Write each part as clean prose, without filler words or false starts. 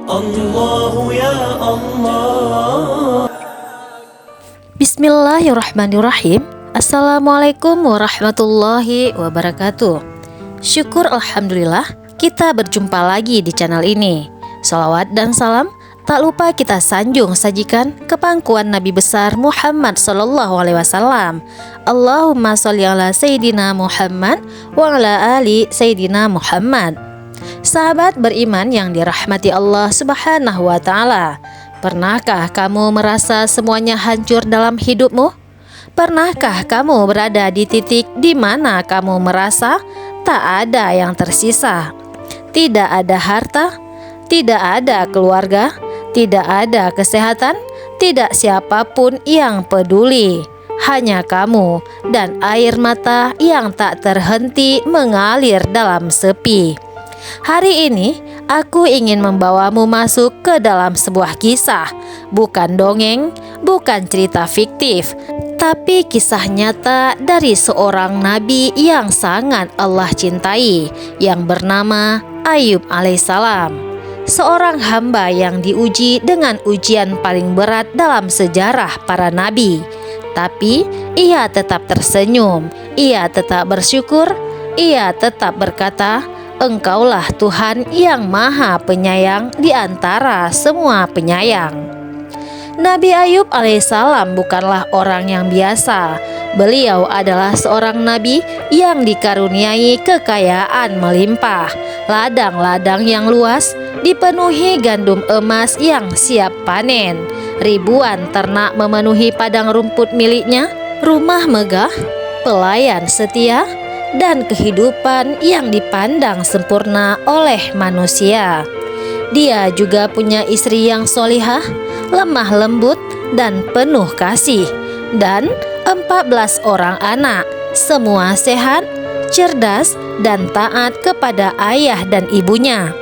الله يا الله. Bismillahirrahmanirrahim. Assalamualaikum warahmatullahi wabarakatuh. Syukur alhamdulillah kita berjumpa lagi di channel ini. Salawat dan salam tak lupa kita sanjung sajikan ke pangkuan Nabi besar Muhammad sallallahu alaihi wasallam. Allahumma sholli ala Sayyidina Muhammad wa ala ali Sayyidina Muhammad. Sahabat beriman yang dirahmati Allah Subhanahu wa taala, pernahkah kamu merasa semuanya hancur dalam hidupmu? Pernahkah kamu berada di titik di mana kamu merasa tak ada yang tersisa? Tidak ada harta, tidak ada keluarga, tidak ada kesehatan, tidak siapapun yang peduli. Hanya kamu dan air mata yang tak terhenti mengalir dalam sepi. Hari ini aku ingin membawamu masuk ke dalam sebuah kisah, bukan dongeng, bukan cerita fiktif, tapi kisah nyata dari seorang nabi yang sangat Allah cintai, yang bernama Ayub alaihissalam. Seorang hamba yang diuji dengan ujian paling berat dalam sejarah para nabi. Tapi ia tetap tersenyum, ia tetap bersyukur, ia tetap berkata, Engkaulah Tuhan yang maha penyayang di antara semua penyayang. Nabi Ayub alaihissalam bukanlah orang yang biasa. Beliau adalah seorang nabi yang dikaruniai kekayaan melimpah, ladang-ladang yang luas dipenuhi gandum emas yang siap panen, ribuan ternak memenuhi padang rumput miliknya, rumah megah, pelayan setia, dan kehidupan yang dipandang sempurna oleh manusia. Dia juga punya istri yang solihah, lemah lembut, dan penuh kasih, dan 14 orang anak, semua sehat, cerdas, dan taat kepada ayah dan ibunya.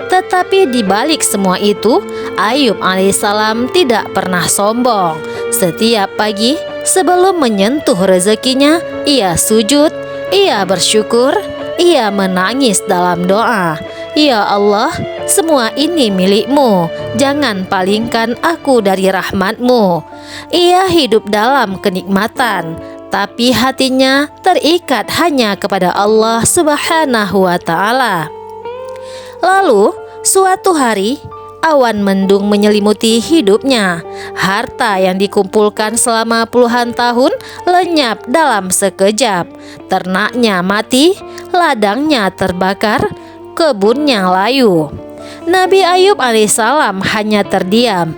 Tetapi di balik semua itu, Ayub alaihissalam tidak pernah sombong. Setiap pagi sebelum menyentuh rezekinya, ia sujud, ia bersyukur, ia menangis dalam doa. Ya Allah, semua ini milik-Mu, jangan palingkan aku dari rahmat-Mu. Ia hidup dalam kenikmatan, tapi hatinya terikat hanya kepada Allah Subhanahu wa ta'ala. Lalu, suatu hari, awan mendung menyelimuti hidupnya. Harta yang dikumpulkan selama puluhan tahun lenyap dalam sekejap. Ternaknya mati, ladangnya terbakar, kebunnya layu. Nabi Ayub alaihissalam hanya terdiam.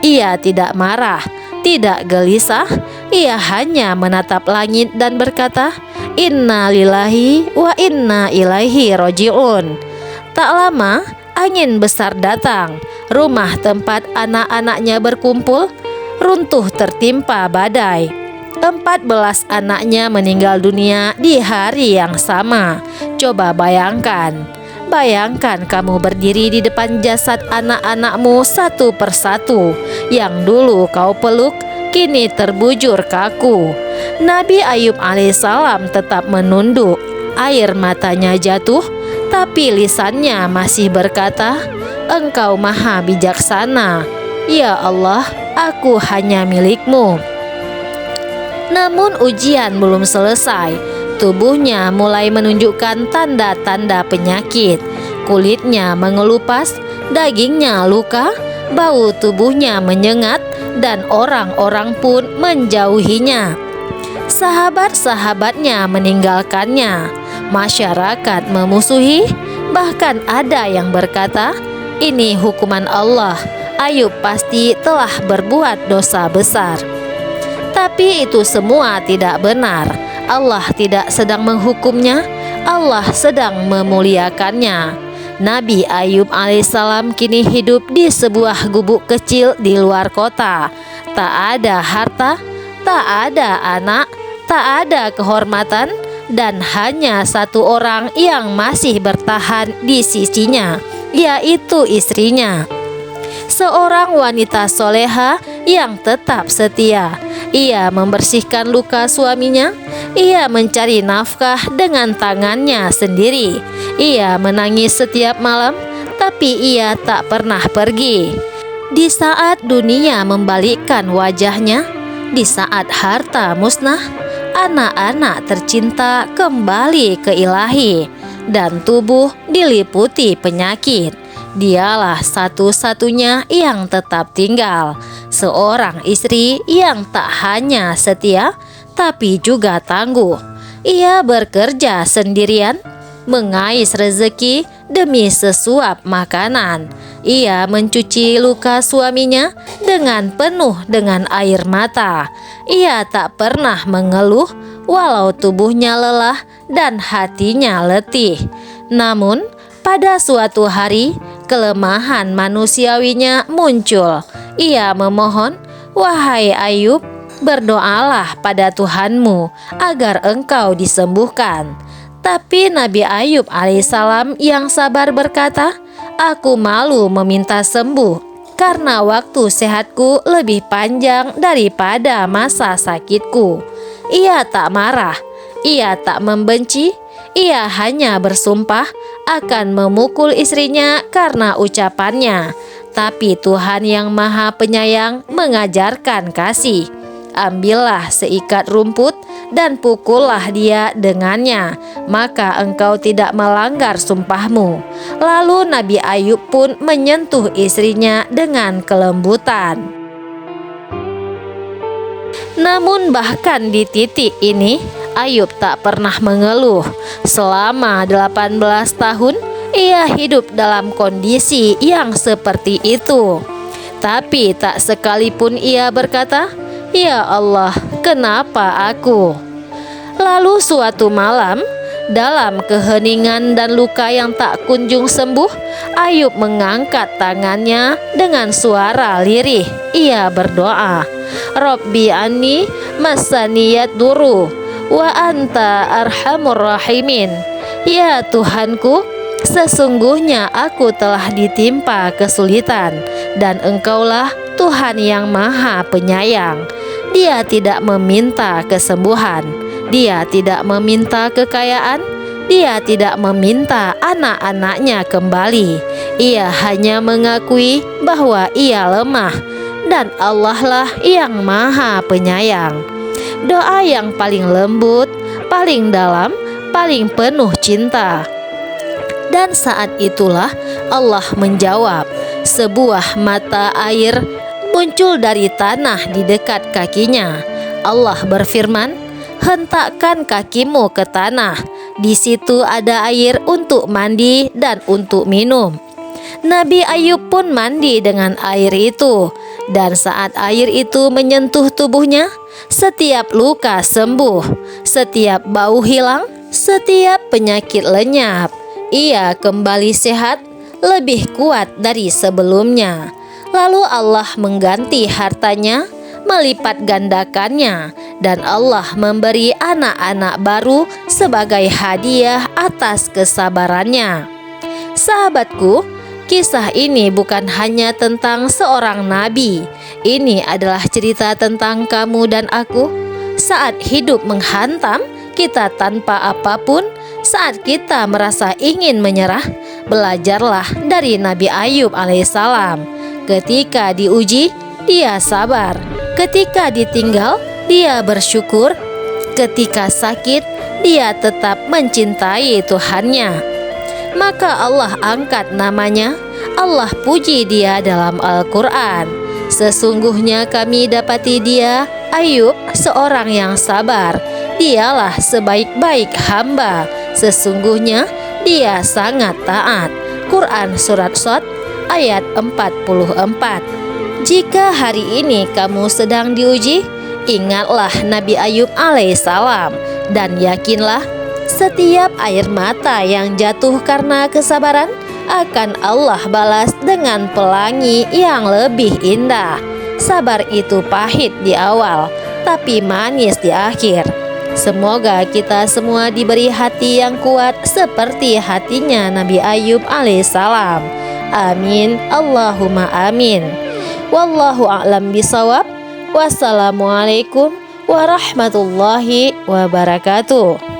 Ia tidak marah, tidak gelisah. Ia hanya menatap langit dan berkata, Inna lillahi wa inna ilaihi roji'un. Tak lama, angin besar datang. Rumah tempat anak-anaknya berkumpul runtuh tertimpa badai. 14 anaknya meninggal dunia di hari yang sama. Coba bayangkan kamu berdiri di depan jasad anak-anakmu satu persatu. Yang dulu kau peluk, kini terbujur kaku. Nabi Ayub alaihissalam tetap menunduk. Air matanya jatuh, tapi lisannya masih berkata, Engkau maha bijaksana. Ya Allah, aku hanya milik-Mu. Namun ujian belum selesai. Tubuhnya mulai menunjukkan tanda-tanda penyakit. Kulitnya mengelupas, dagingnya luka, bau tubuhnya menyengat, dan orang-orang pun menjauhinya. Sahabat-sahabatnya meninggalkannya. Masyarakat memusuhi, bahkan ada yang berkata, ini hukuman Allah, Ayub pasti telah berbuat dosa besar. Tapi itu semua tidak benar. Allah tidak sedang menghukumnya, Allah sedang memuliakannya. Nabi Ayub alaihissalam kini hidup di sebuah gubuk kecil di luar kota. Tak ada harta, tak ada anak, tak ada kehormatan, dan hanya satu orang yang masih bertahan di sisinya, yaitu istrinya. Seorang wanita soleha yang tetap setia. Ia membersihkan luka suaminya. Ia mencari nafkah dengan tangannya sendiri. Ia menangis setiap malam, tapi ia tak pernah pergi. Di saat dunia membalikkan wajahnya, di saat harta musnah, anak-anak tercinta kembali ke Ilahi, dan tubuh diliputi penyakit. Dialah satu-satunya yang tetap tinggal, seorang istri yang tak hanya setia, tapi juga tangguh. Ia bekerja sendirian, mengais rezeki demi sesuap makanan. Ia mencuci luka suaminya dengan penuh dengan air mata. Ia tak pernah mengeluh walau tubuhnya lelah dan hatinya letih. Namun pada suatu hari kelemahan manusiawinya muncul. Ia memohon, "Wahai Ayub, berdoalah pada Tuhanmu agar engkau disembuhkan." Tapi Nabi Ayub alaihissalam yang sabar berkata, "Aku malu meminta sembuh karena waktu sehatku lebih panjang daripada masa sakitku." Ia tak marah, ia tak membenci, ia hanya bersumpah akan memukul istrinya karena ucapannya. Tapi Tuhan yang Maha Penyayang mengajarkan kasih. "Ambillah seikat rumput dan pukullah dia dengannya, maka engkau tidak melanggar sumpahmu." Lalu Nabi Ayub pun menyentuh istrinya dengan kelembutan. Namun bahkan di titik ini, Ayub tak pernah mengeluh. Selama 18 tahun, ia hidup dalam kondisi yang seperti itu. Tapi tak sekalipun ia berkata, "Ya Allah, kenapa aku?" Lalu suatu malam, dalam keheningan dan luka yang tak kunjung sembuh, Ayub mengangkat tangannya dengan suara lirih. Ia berdoa, "Rabbi anni masaniyad duru wa anta arhamur rahimin." Ya Tuhanku, sesungguhnya aku telah ditimpa kesulitan, dan Engkaulah Tuhan yang Maha Penyayang. Dia tidak meminta kesembuhan, dia tidak meminta kekayaan, dia tidak meminta anak-anaknya kembali. Ia hanya mengakui bahwa ia lemah, dan Allah lah yang Maha Penyayang. Doa yang paling lembut, paling dalam, paling penuh cinta. Dan saat itulah Allah menjawab. Sebuah mata air muncul dari tanah di dekat kakinya. Allah berfirman, "Hentakkan kakimu ke tanah. Di situ ada air untuk mandi dan untuk minum." Nabi Ayub pun mandi dengan air itu, dan saat air itu menyentuh tubuhnya, setiap luka sembuh, setiap bau hilang, setiap penyakit lenyap. Ia kembali sehat, lebih kuat dari sebelumnya. Lalu Allah mengganti hartanya, melipat gandakannya, dan Allah memberi anak-anak baru sebagai hadiah atas kesabarannya. Sahabatku, kisah ini bukan hanya tentang seorang nabi. Ini adalah cerita tentang kamu dan aku. Saat hidup menghantam kita tanpa apapun, saat kita merasa ingin menyerah, belajarlah dari Nabi Ayub alaihissalam. Ketika diuji, dia sabar. Ketika ditinggal, dia bersyukur. Ketika sakit, dia tetap mencintai Tuhannya. Maka Allah angkat namanya, Allah puji dia dalam Al-Quran. Sesungguhnya kami dapati dia, Ayub, seorang yang sabar. Dialah sebaik-baik hamba. Sesungguhnya dia sangat taat. Quran Surat Shad ayat 44. Jika hari ini kamu sedang diuji, ingatlah Nabi Ayub alaihissalam, dan yakinlah setiap air mata yang jatuh karena kesabaran akan Allah balas dengan pelangi yang lebih indah. Sabar itu pahit di awal, tapi manis di akhir. Semoga kita semua diberi hati yang kuat seperti hatinya Nabi Ayub alaihissalam. Amin, Allahumma amin. Wallahu a'lam bishawab. Wassalamualaikum warahmatullahi wabarakatuh.